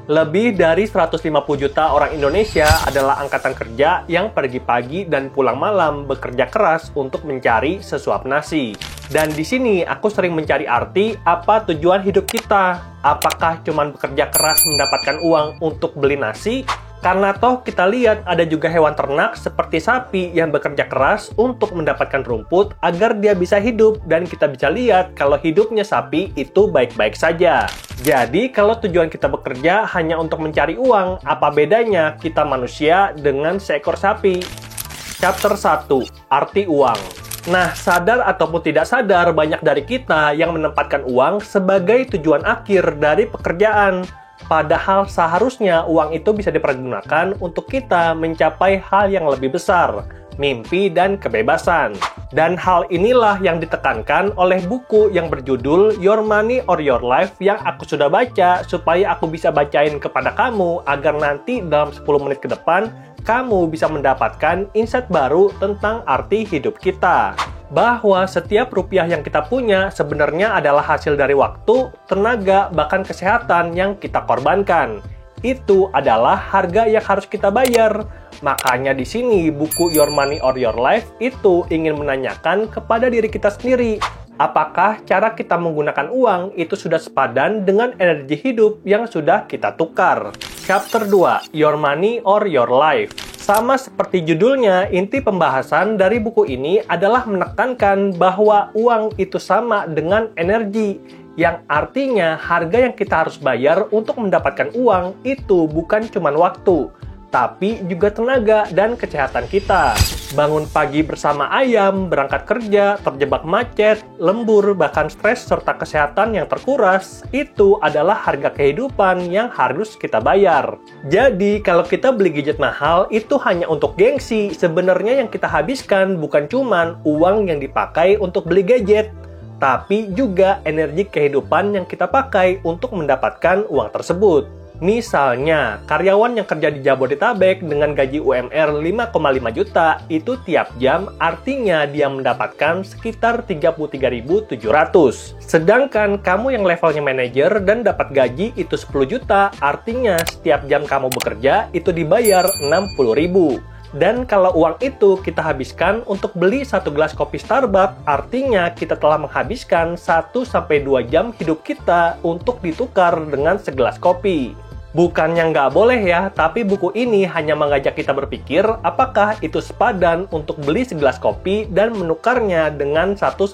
Lebih dari 150 juta orang Indonesia adalah angkatan kerja yang pergi pagi dan pulang malam bekerja keras untuk mencari sesuap nasi. Dan di sini aku sering mencari arti apa tujuan hidup kita. Apakah cuma bekerja keras mendapatkan uang untuk beli nasi? Karena toh kita lihat ada juga hewan ternak seperti sapi yang bekerja keras untuk mendapatkan rumput agar dia bisa hidup, dan kita bisa lihat kalau hidupnya sapi itu baik-baik saja. Jadi kalau tujuan kita bekerja hanya untuk mencari uang, apa bedanya kita manusia dengan seekor sapi? Chapter 1. Arti uang. Nah, sadar ataupun tidak sadar, banyak dari kita yang menempatkan uang sebagai tujuan akhir dari pekerjaan. Padahal seharusnya uang itu bisa dipergunakan untuk kita mencapai hal yang lebih besar, mimpi dan kebebasan. Dan hal inilah yang ditekankan oleh buku yang berjudul Your Money or Your Life yang aku sudah baca, supaya aku bisa bacain kepada kamu agar nanti dalam 10 menit ke depan kamu bisa mendapatkan insight baru tentang arti hidup kita. Bahwa setiap rupiah yang kita punya sebenarnya adalah hasil dari waktu, tenaga, bahkan kesehatan yang kita korbankan. Itu adalah harga yang harus kita bayar. Makanya di sini buku Your Money or Your Life itu ingin menanyakan kepada diri kita sendiri, apakah cara kita menggunakan uang itu sudah sepadan dengan energi hidup yang sudah kita tukar. Chapter 2. Your Money or Your Life. Sama seperti judulnya, inti pembahasan dari buku ini adalah menekankan bahwa uang itu sama dengan energi, yang artinya harga yang kita harus bayar untuk mendapatkan uang itu bukan cuma waktu, tapi juga tenaga dan kesehatan kita. Bangun pagi bersama ayam, berangkat kerja, terjebak macet, lembur, bahkan stres serta kesehatan yang terkuras, itu adalah harga kehidupan yang harus kita bayar. Jadi, kalau kita beli gadget mahal, itu hanya untuk gengsi. Sebenarnya yang kita habiskan bukan cuman uang yang dipakai untuk beli gadget, tapi juga energi kehidupan yang kita pakai untuk mendapatkan uang tersebut. Misalnya, karyawan yang kerja di Jabodetabek dengan gaji UMR 5,5 juta, itu tiap jam artinya dia mendapatkan sekitar 33.700. Sedangkan kamu yang levelnya manajer dan dapat gaji itu 10 juta, artinya setiap jam kamu bekerja itu dibayar 60.000. Dan kalau uang itu kita habiskan untuk beli satu gelas kopi Starbucks, artinya kita telah menghabiskan 1-2 jam hidup kita untuk ditukar dengan segelas kopi. Bukannya nggak boleh ya, tapi buku ini hanya mengajak kita berpikir apakah itu sepadan untuk beli segelas kopi dan menukarnya dengan 1-2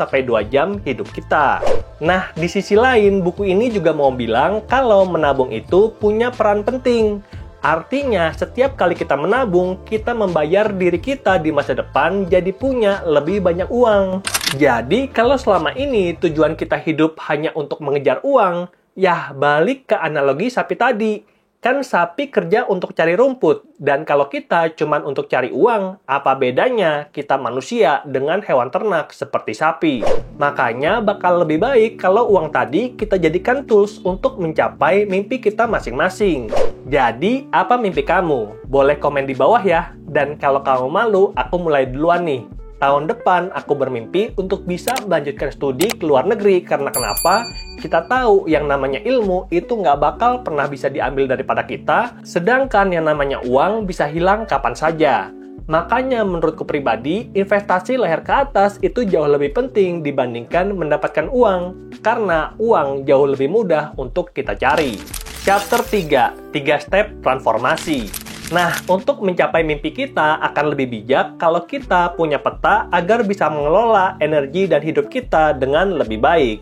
jam hidup kita. Nah, di sisi lain, buku ini juga mau bilang kalau menabung itu punya peran penting. Artinya, setiap kali kita menabung, kita membayar diri kita di masa depan jadi punya lebih banyak uang. Jadi, kalau selama ini tujuan kita hidup hanya untuk mengejar uang, ya balik ke analogi sapi tadi. Kan sapi kerja untuk cari rumput, dan kalau kita cuman untuk cari uang, apa bedanya kita manusia dengan hewan ternak seperti sapi? Makanya bakal lebih baik kalau uang tadi kita jadikan tools untuk mencapai mimpi kita masing-masing. Jadi, apa mimpi kamu? Boleh komen di bawah ya. Dan kalau kamu malu, aku mulai duluan nih. Tahun depan aku bermimpi untuk bisa melanjutkan studi ke luar negeri. Karena kenapa? Kita tahu yang namanya ilmu itu nggak bakal pernah bisa diambil daripada kita, sedangkan yang namanya uang bisa hilang kapan saja. Makanya menurutku pribadi, investasi leher ke atas itu jauh lebih penting dibandingkan mendapatkan uang, karena uang jauh lebih mudah untuk kita cari. Chapter 3. 3 step transformasi. Nah, untuk mencapai mimpi kita akan lebih bijak kalau kita punya peta agar bisa mengelola energi dan hidup kita dengan lebih baik.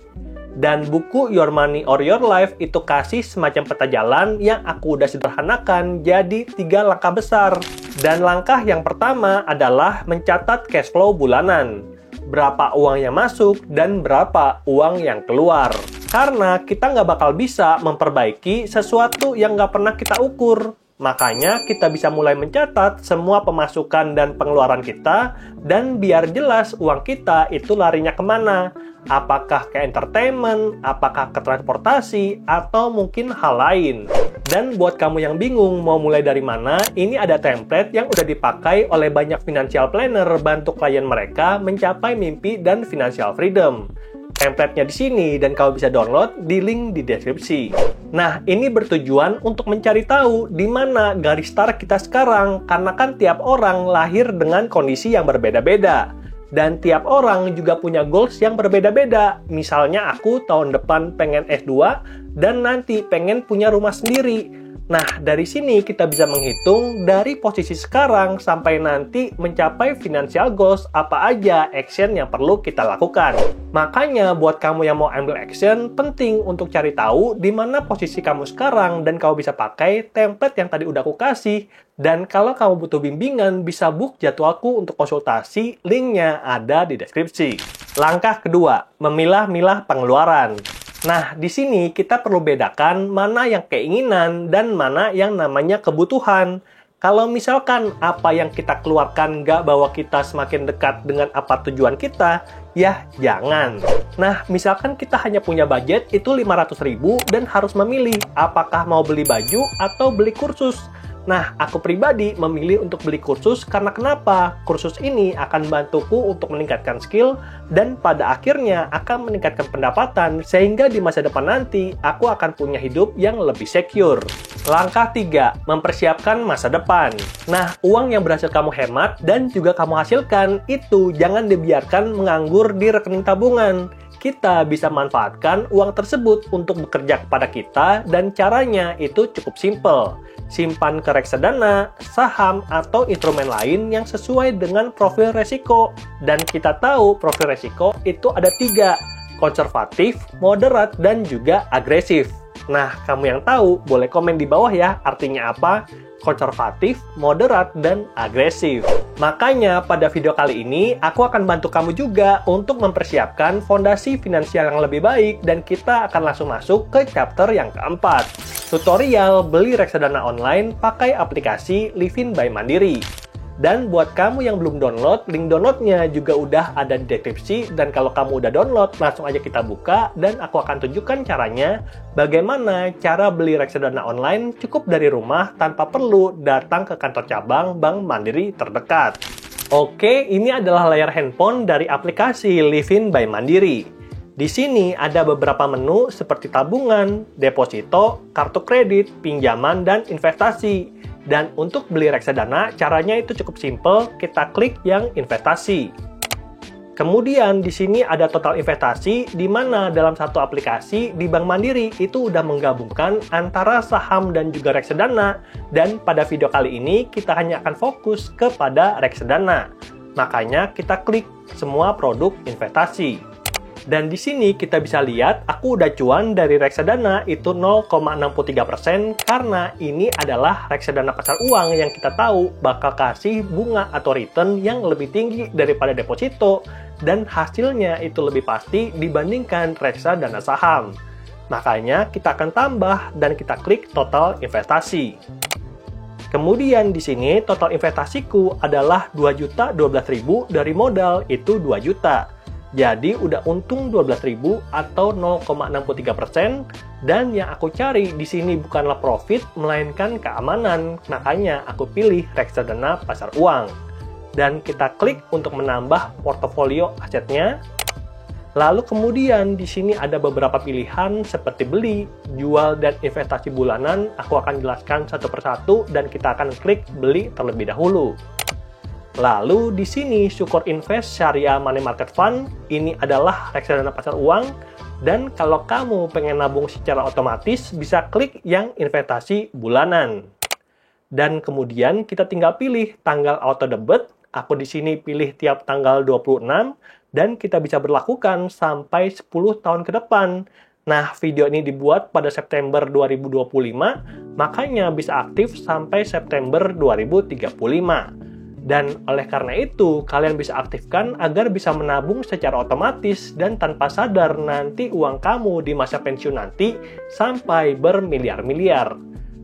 Dan buku Your Money or Your Life itu kasih semacam peta jalan yang aku udah sederhanakan jadi 3 langkah besar. Dan langkah yang pertama adalah mencatat cash flow bulanan. Berapa uang yang masuk dan berapa uang yang keluar. Karena kita nggak bakal bisa memperbaiki sesuatu yang nggak pernah kita ukur. Makanya kita bisa mulai mencatat semua pemasukan dan pengeluaran kita, dan biar jelas uang kita itu larinya kemana. Apakah ke entertainment, apakah ke transportasi, atau mungkin hal lain. Dan buat kamu yang bingung mau mulai dari mana, ini ada template yang udah dipakai oleh banyak financial planner bantu klien mereka mencapai mimpi dan financial freedom. Template-nya di sini dan kamu bisa download di link di deskripsi. Nah, ini bertujuan untuk mencari tahu di mana garis start kita sekarang, karena kan tiap orang lahir dengan kondisi yang berbeda-beda. Dan tiap orang juga punya goals yang berbeda-beda. Misalnya aku tahun depan pengen S2 dan nanti pengen punya rumah sendiri. Nah, dari sini kita bisa menghitung dari posisi sekarang sampai nanti mencapai financial goals apa aja action yang perlu kita lakukan. Makanya buat kamu yang mau ambil action, penting untuk cari tahu di mana posisi kamu sekarang dan kamu bisa pakai template yang tadi udah aku kasih. Dan kalau kamu butuh bimbingan, bisa book jadwalku untuk konsultasi, linknya ada di deskripsi. Langkah kedua, memilah-milah pengeluaran. Nah, di sini kita perlu bedakan mana yang keinginan dan mana yang namanya kebutuhan. Kalau misalkan apa yang kita keluarkan nggak bawa kita semakin dekat dengan apa tujuan kita, ya jangan. Nah, misalkan kita hanya punya budget itu 500.000 dan harus memilih apakah mau beli baju atau beli kursus. Nah, aku pribadi memilih untuk beli kursus karena kenapa? Kursus ini akan bantuku untuk meningkatkan skill dan pada akhirnya akan meningkatkan pendapatan sehingga di masa depan nanti aku akan punya hidup yang lebih secure. Langkah 3, mempersiapkan masa depan. Nah, uang yang berhasil kamu hemat dan juga kamu hasilkan itu jangan dibiarkan menganggur di rekening tabungan. Kita bisa manfaatkan uang tersebut untuk bekerja kepada kita dan caranya itu cukup simple. Simpan ke reksadana, saham, atau instrumen lain yang sesuai dengan profil resiko. Dan kita tahu profil resiko itu ada 3, konservatif, moderat, dan juga agresif. Nah, kamu yang tahu boleh komen di bawah ya artinya apa? Konservatif, moderat, dan agresif. Makanya pada video kali ini aku akan bantu kamu juga untuk mempersiapkan fondasi finansial yang lebih baik dan kita akan langsung masuk ke chapter yang keempat. Tutorial beli reksadana online pakai aplikasi Livin by Mandiri. Dan buat kamu yang belum download, link downloadnya juga udah ada di deskripsi. Dan kalau kamu udah download, langsung aja kita buka dan aku akan tunjukkan caranya bagaimana cara beli reksadana online cukup dari rumah tanpa perlu datang ke kantor cabang Bank Mandiri terdekat. Oke, ini adalah layar handphone dari aplikasi Livin by Mandiri. Di sini ada beberapa menu seperti tabungan, deposito, kartu kredit, pinjaman, dan investasi. Dan untuk beli reksadana, caranya itu cukup simple, kita klik yang investasi. Kemudian di sini ada total investasi, di mana dalam satu aplikasi di Bank Mandiri itu udah menggabungkan antara saham dan juga reksadana. Dan pada video kali ini kita hanya akan fokus kepada reksadana. Makanya kita klik semua produk investasi. Dan di sini kita bisa lihat aku udah cuan dari reksadana itu 0,63% karena ini adalah reksadana pasar uang yang kita tahu bakal kasih bunga atau return yang lebih tinggi daripada deposito dan hasilnya itu lebih pasti dibandingkan reksadana saham. Makanya kita akan tambah dan kita klik total investasi. Kemudian di sini total investasiku adalah 2.012.000 dari modal itu 2 juta. Jadi udah untung 12.000 atau 0,63% dan yang aku cari di sini bukanlah profit melainkan keamanan. Makanya aku pilih reksadana pasar uang. Dan kita klik untuk menambah portofolio asetnya. Lalu kemudian di sini ada beberapa pilihan seperti beli, jual, dan investasi bulanan. Aku akan jelaskan satu persatu dan kita akan klik beli terlebih dahulu. Lalu di sini Syukur Invest Syariah Money Market Fund, ini adalah reksadana pasar uang. Dan kalau kamu pengen nabung secara otomatis, bisa klik yang investasi bulanan. Dan kemudian kita tinggal pilih tanggal auto debit. Aku di sini pilih tiap tanggal 26 dan kita bisa berlakukan sampai 10 tahun ke depan. Nah, video ini dibuat pada September 2025, makanya bisa aktif sampai September 2035. Dan oleh karena itu, kalian bisa aktifkan agar bisa menabung secara otomatis dan tanpa sadar nanti uang kamu di masa pensiun nanti sampai bermiliar-miliar.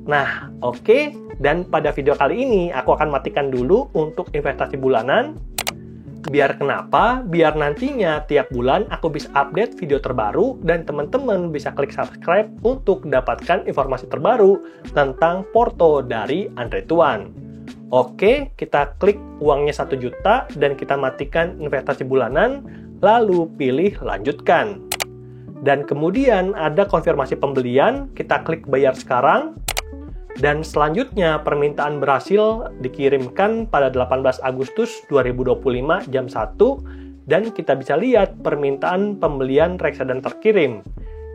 Nah, oke. Dan pada video kali ini, aku akan matikan dulu untuk investasi bulanan. Biar kenapa? Biar nantinya tiap bulan aku bisa update video terbaru dan teman-teman bisa klik subscribe untuk dapatkan informasi terbaru tentang porto dari Andre Tuan. Oke, kita klik uangnya 1 juta dan kita matikan investasi bulanan, lalu pilih lanjutkan. Dan kemudian ada konfirmasi pembelian, kita klik bayar sekarang. Dan selanjutnya permintaan berhasil dikirimkan pada 18 Agustus 2025 jam 1 dan kita bisa lihat permintaan pembelian reksadana terkirim.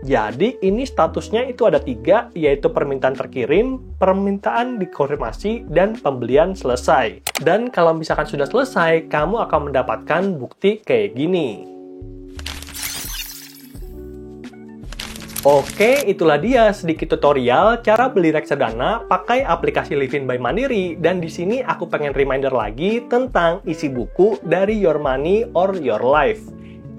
Jadi ini statusnya itu ada 3, yaitu permintaan terkirim, permintaan dikonfirmasi, dan pembelian selesai. Dan kalau misalkan sudah selesai, kamu akan mendapatkan bukti kayak gini. Oke, itulah dia sedikit tutorial cara beli reksadana pakai aplikasi Livin by Mandiri. Dan di sini aku pengen reminder lagi tentang isi buku dari Your Money or Your Life.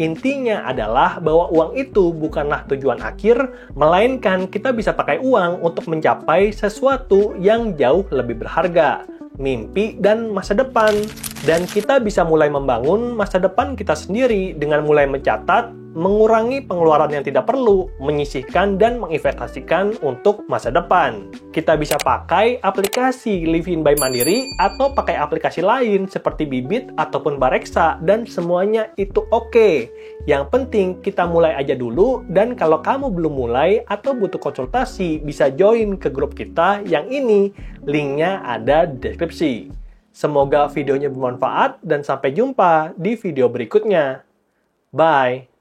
Intinya adalah bahwa uang itu bukanlah tujuan akhir, melainkan kita bisa pakai uang untuk mencapai sesuatu yang jauh lebih berharga, mimpi dan masa depan. Dan kita bisa mulai membangun masa depan kita sendiri dengan mulai mencatat, mengurangi pengeluaran yang tidak perlu, menyisihkan dan menginvestasikan untuk masa depan. Kita bisa pakai aplikasi Livin by Mandiri atau pakai aplikasi lain seperti Bibit ataupun Bareksa dan semuanya itu oke. Yang penting kita mulai aja dulu dan kalau kamu belum mulai atau butuh konsultasi bisa join ke grup kita yang ini, linknya ada di deskripsi. Semoga videonya bermanfaat dan sampai jumpa di video berikutnya. Bye!